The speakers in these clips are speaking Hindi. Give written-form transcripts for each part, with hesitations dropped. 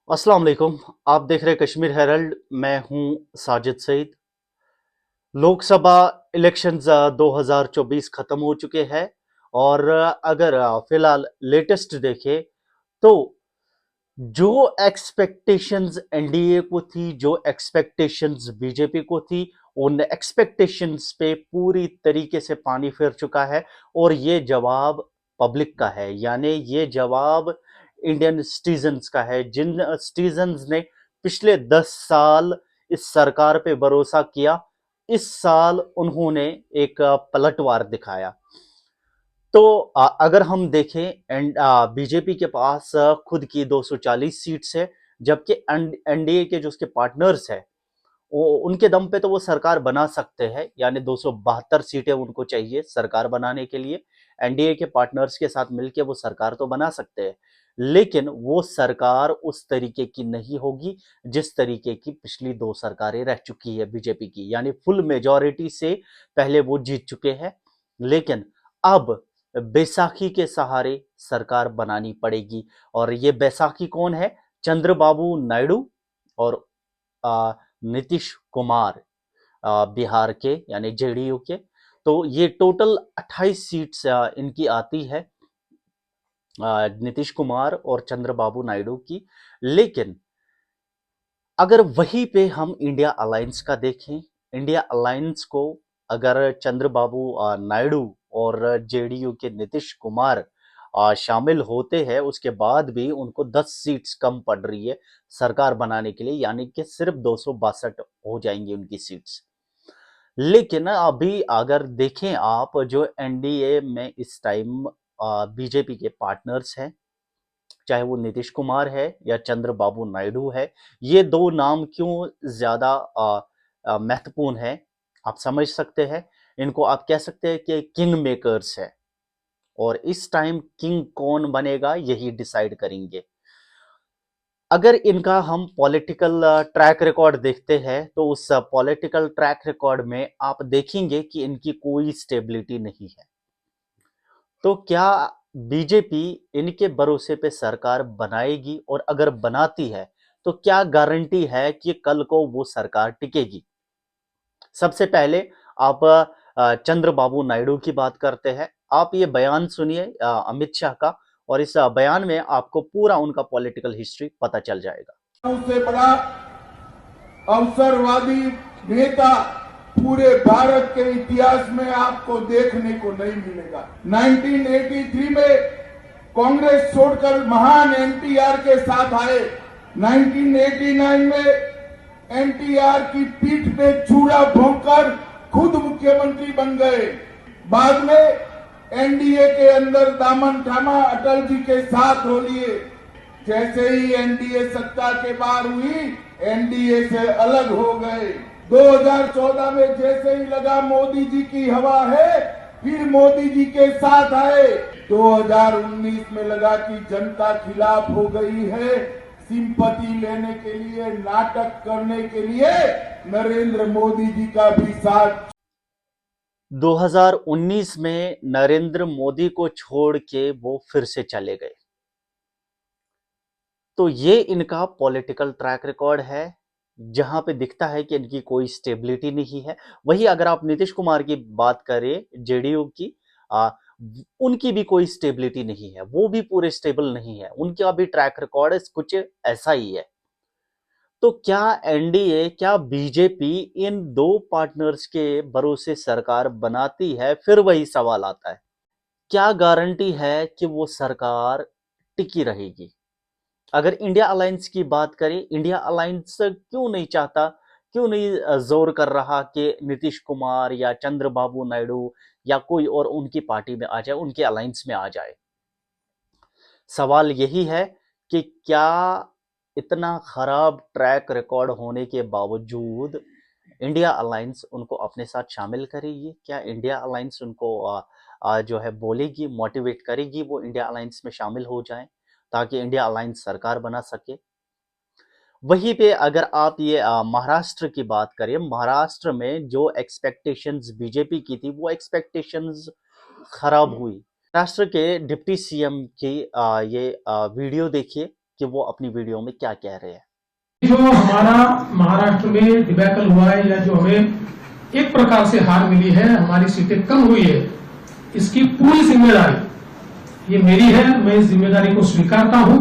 अस्सलाम वालेकुम। आप देख रहे हैं कश्मीर हेरल्ड। मैं हूं साजिद सईद। लोकसभा इलेक्शंस 2024 खत्म हो चुके हैं और अगर फिलहाल लेटेस्ट देखें तो जो एक्सपेक्टेशंस एनडीए को थी, जो एक्सपेक्टेशंस बीजेपी को थी, उन एक्सपेक्टेशंस पे पूरी तरीके से पानी फिर चुका है। और ये जवाब पब्लिक का है, यानी ये जवाब इंडियन सिटीजन्स का है, जिन सिटीजन्स ने पिछले 10 साल इस सरकार पे भरोसा किया। इस साल उन्होंने एक पलटवार दिखाया। तो अगर हम देखें एंड बीजेपी के पास खुद की 240 सीट्स है, जबकि एनडीए के जो उसके पार्टनर्स है उनके दम पे तो वो सरकार बना सकते हैं, यानी 272 सीटें उनको चाहिए सरकार बनाने के लिए। एनडीए के पार्टनर्स के साथ मिलकर वो सरकार तो बना सकते हैं, लेकिन वो सरकार उस तरीके की नहीं होगी जिस तरीके की पिछली दो सरकारें रह चुकी है बीजेपी की, यानी फुल मेजॉरिटी से पहले वो जीत चुके हैं। लेकिन अब बैसाखी के सहारे सरकार बनानी पड़ेगी। और ये बैसाखी कौन है? चंद्रबाबू नायडू और आ, नीतीश कुमार, बिहार के यानी जेडीयू के। तो ये टोटल 28 सीट्स इनकी आती है, नीतीश कुमार और चंद्रबाबू नायडू की। लेकिन अगर वहीं पे हम इंडिया अलायंस का देखें, इंडिया अलायंस को अगर चंद्रबाबू नायडू और जेडीयू के नीतीश कुमार शामिल होते हैं, उसके बाद भी उनको 10 सीट्स कम पड़ रही है सरकार बनाने के लिए, यानी कि सिर्फ 262 हो जाएंगी उनकी सीट्स। लेकिन अभी अगर देखें आप, जो एनडीए में इस टाइम बीजेपी के पार्टनर्स हैं, चाहे वो नीतीश कुमार है या चंद्रबाबू नायडू है, ये दो नाम क्यों ज्यादा महत्वपूर्ण है आप समझ सकते हैं। इनको आप कह सकते हैं कि किंग मेकर्स है, और इस टाइम किंग कौन बनेगा यही डिसाइड करेंगे। अगर इनका हम पॉलिटिकल ट्रैक रिकॉर्ड देखते हैं तो उस पॉलिटिकल ट्रैक रिकॉर्ड में आप देखेंगे कि इनकी कोई स्टेबिलिटी नहीं है। तो क्या बीजेपी इनके भरोसे पे सरकार बनाएगी? और अगर बनाती है तो क्या गारंटी है कि कल को वो सरकार टिकेगी? सबसे पहले आप चंद्रबाबू नायडू की बात करते हैं। आप ये बयान सुनिए अमित शाह का, और इस बयान में आपको पूरा उनका पॉलिटिकल हिस्ट्री पता चल जाएगा। उससे बड़ा अवसरवादी नेता पूरे भारत के इतिहास में आपको देखने को नहीं मिलेगा। 1983 में कांग्रेस छोड़कर महान एनटीआर के साथ आए। 1989 में एनटीआर की पीठ पे चूड़ा भोंककर खुद मुख्यमंत्री बन गए। बाद में एनडीए के अंदर दामन थामा, अटल जी के साथ हो लिए। जैसे ही एनडीए सत्ता के बाहर हुई, एनडीए से अलग हो गए। 2014 में जैसे ही लगा मोदी जी की हवा है, फिर मोदी जी के साथ आए। 2019 में लगा कि जनता खिलाफ हो गई है, सिंपैथी लेने के लिए, नाटक करने के लिए नरेंद्र मोदी जी का भी साथ। 2019 में नरेंद्र मोदी को छोड़ के वो फिर से चले गए। तो ये इनका पॉलिटिकल ट्रैक रिकॉर्ड है, जहां पे दिखता है कि इनकी कोई स्टेबिलिटी नहीं है। वही अगर आप नीतीश कुमार की बात करें, जेडीयू की, आ, उनकी भी कोई स्टेबिलिटी नहीं है, वो भी पूरे स्टेबल नहीं है, उनका भी ट्रैक रिकॉर्ड कुछ ऐसा ही है। तो क्या एनडीए, क्या बीजेपी इन दो पार्टनर्स के भरोसे सरकार बनाती है? फिर वही सवाल आता है, क्या गारंटी है कि वो सरकार टिकी रहेगी? अगर इंडिया अलायंस की बात करें, इंडिया अलायंस क्यों नहीं चाहता, क्यों नहीं जोर कर रहा कि नीतीश कुमार या चंद्रबाबू नायडू या कोई और उनकी पार्टी में आ जाए, उनके अलायंस में आ जाए? सवाल यही है कि क्या इतना खराब ट्रैक रिकॉर्ड होने के बावजूद इंडिया अलायंस उनको अपने साथ शामिल करेगी? क्या इंडिया अलायंस उनको जो है बोलेगी, मोटिवेट करेगी वो इंडिया अलायंस में शामिल हो जाएं, ताकि इंडिया अलायंस सरकार बना सके? वहीं पे अगर आप ये महाराष्ट्र की बात करें, महाराष्ट्र में जो एक्सपेक्टेशंस बीजेपी की थी वो एक्सपेक्टेशंस खराब हुई। महाराष्ट्र के डिप्टी सीएम की ये वीडियो देखिए कि वो अपनी वीडियो में क्या कह रहे हैं। जो हमारा महाराष्ट्र में डिबैकल हुआ है या जो हमें एक प्रकार से हार मिली है, हमारी सीटें कम हुई है, इसकी पूरी जिम्मेदारी ये मेरी है। मैं इस जिम्मेदारी को स्वीकारता हूं।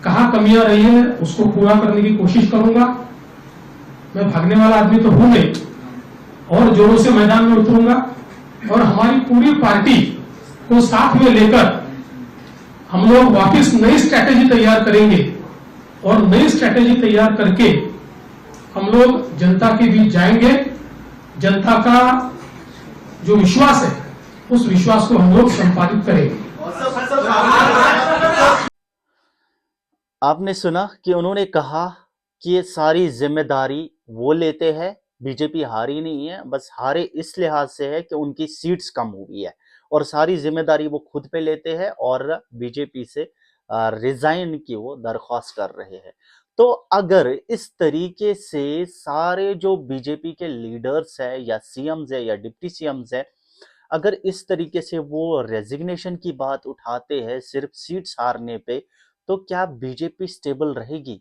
कहां कमियां रही है उसको पूरा करने की कोशिश करूंगा। मैं भागने वाला आदमी तो हूं नहीं, और जोरों से मैदान में उतरूंगा और हमारी पूरी पार्टी को साथ में लेकर हम लोग वापस नई स्ट्रैटेजी तैयार करेंगे, और नई स्ट्रैटेजी तैयार करके हम लोग जनता के बीच जाएंगे। जनता का जो विश्वास है उस विश्वास को हम लोग संपादित करेंगे। आपने सुना कि उन्होंने कहा कि ये सारी जिम्मेदारी वो लेते हैं, बीजेपी हारी नहीं है, बस हारे इस लिहाज से है कि उनकी सीट्स कम हुई है, और सारी जिम्मेदारी वो खुद पे लेते हैं और बीजेपी से रिजाइन की वो दरख्वास्त कर रहे हैं। तो अगर इस तरीके से सारे जो बीजेपी के लीडर्स है या सीएम्स है या डिप्टी सीएम्स है, अगर इस तरीके से वो रेजिग्नेशन की बात उठाते हैं सिर्फ सीट्स हारने पे, तो क्या बीजेपी स्टेबल रहेगी?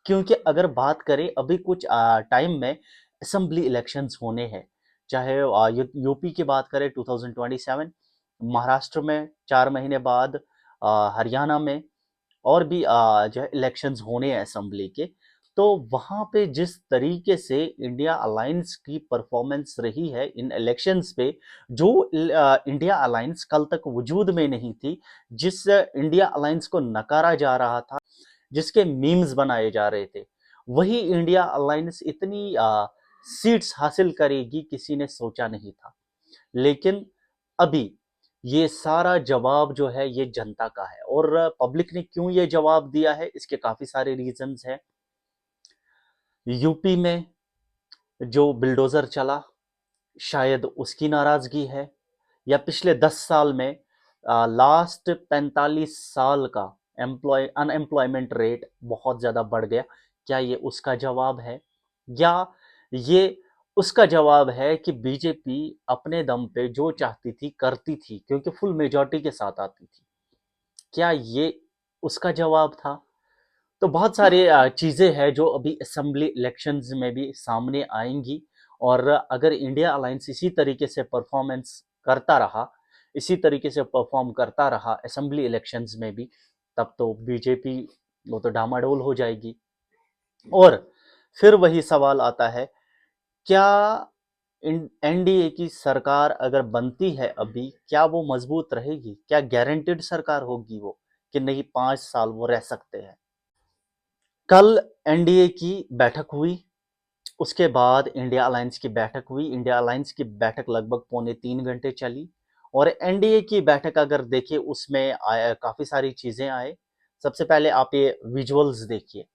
क्योंकि अगर बात करें अभी कुछ टाइम में असेंबली इलेक्शंस होने हैं, चाहे यूपी की बात करें 2027, महाराष्ट्र में 4 महीने बाद, हरियाणा में, और भी जो है इलेक्शंस होने हैं असेंबली के। तो वहाँ पे जिस तरीके से इंडिया अलायंस की परफॉर्मेंस रही है इन इलेक्शंस पे, जो इंडिया अलायंस कल तक वजूद में नहीं थी, जिस इंडिया अलायंस को नकारा जा रहा था, जिसके मीम्स बनाए जा रहे थे, वही इंडिया अलायंस इतनी सीट्स हासिल करेगी किसी ने सोचा नहीं था। लेकिन अभी ये सारा जवाब जो है ये जनता का है, और पब्लिक ने क्यों ये जवाब दिया है इसके काफी सारे रीजंस हैं। यूपी में जो बिल्डोजर चला, शायद उसकी नाराजगी है, या पिछले 10 साल में लास्ट 45 साल का अनएम्प्लॉयमेंट रेट बहुत ज़्यादा बढ़ गया, क्या ये उसका जवाब है? या ये उसका जवाब है कि बीजेपी अपने दम पे जो चाहती थी करती थी क्योंकि फुल मेजॉरिटी के साथ आती थी? क्या ये उसका जवाब था? तो बहुत सारे चीज़ें हैं जो अभी असेंबली इलेक्शंस में भी सामने आएंगी, और अगर इंडिया अलायंस इसी तरीके से परफॉर्मेंस करता रहा, इसी तरीके से परफॉर्म करता रहा असेंबली इलेक्शंस में भी, तब तो बीजेपी वो तो डामाडोल हो जाएगी। और फिर वही सवाल आता है, क्या एनडीए की सरकार अगर बनती है अभी, क्या वो मजबूत रहेगी? क्या गारंटेड सरकार होगी वो, कि नहीं 5 साल वो रह सकते हैं? कल एनडीए की बैठक हुई, उसके बाद इंडिया अलायंस की बैठक हुई। इंडिया अलायंस की बैठक लगभग 3.25 घंटे चली, और एनडीए की बैठक अगर देखिए उसमें काफी सारी चीजें आए। सबसे पहले आप ये विजुअल्स देखिए।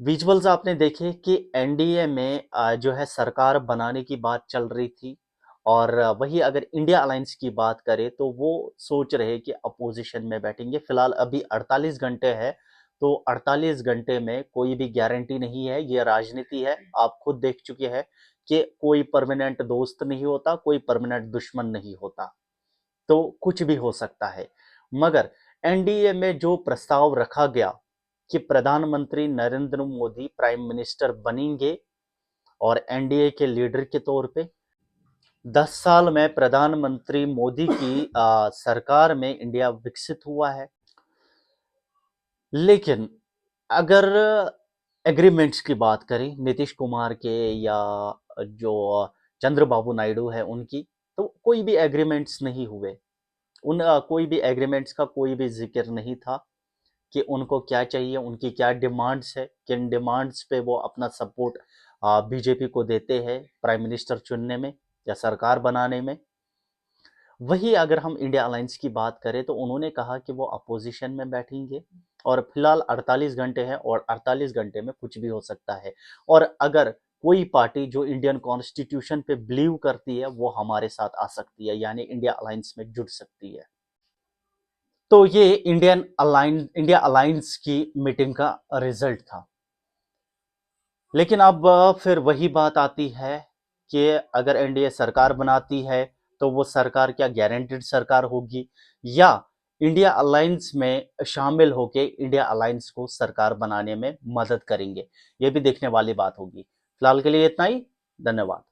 विजुअल्स आपने देखे कि एनडीए में जो है सरकार बनाने की बात चल रही थी, और वही अगर इंडिया अलायंस की बात करें तो वो सोच रहे कि अपोजिशन में बैठेंगे। फिलहाल अभी 48 घंटे है, तो 48 घंटे में कोई भी गारंटी नहीं है। ये राजनीति है, आप खुद देख चुके हैं कि कोई परमानेंट दोस्त नहीं होता, कोई परमानेंट दुश्मन नहीं होता, तो कुछ भी हो सकता है। मगर एनडीए में जो प्रस्ताव रखा गया कि प्रधानमंत्री नरेंद्र मोदी प्राइम मिनिस्टर बनेंगे, और एनडीए के लीडर के तौर पे 10 साल में प्रधानमंत्री मोदी की सरकार में इंडिया विकसित हुआ है। लेकिन अगर एग्रीमेंट्स की बात करें नीतीश कुमार के या जो चंद्रबाबू नायडू है उनकी, तो कोई भी एग्रीमेंट्स नहीं हुए। कोई भी एग्रीमेंट्स का कोई भी जिक्र नहीं था। कि उनको क्या चाहिए, उनकी क्या डिमांड्स है, किन डिमांड्स पे वो अपना सपोर्ट बीजेपी को देते हैं प्राइम मिनिस्टर चुनने में या सरकार बनाने में। वही अगर हम इंडिया अलायंस की बात करें तो उन्होंने कहा कि वो अपोजिशन में बैठेंगे और फिलहाल 48 घंटे हैं और 48 घंटे में कुछ भी हो सकता है। और अगर कोई पार्टी जो इंडियन कॉन्स्टिट्यूशन पे बिलीव करती है वो हमारे साथ आ सकती है, यानी इंडिया अलायंस में जुड़ सकती है। तो ये इंडिया अलायंस की मीटिंग का रिजल्ट था। लेकिन अब फिर वही बात आती है कि अगर एनडीए सरकार बनाती है तो वो सरकार क्या गारंटीड सरकार होगी, या इंडिया अलायंस में शामिल होके इंडिया अलायंस को सरकार बनाने में मदद करेंगे, ये भी देखने वाली बात होगी। फिलहाल के लिए इतना ही। धन्यवाद।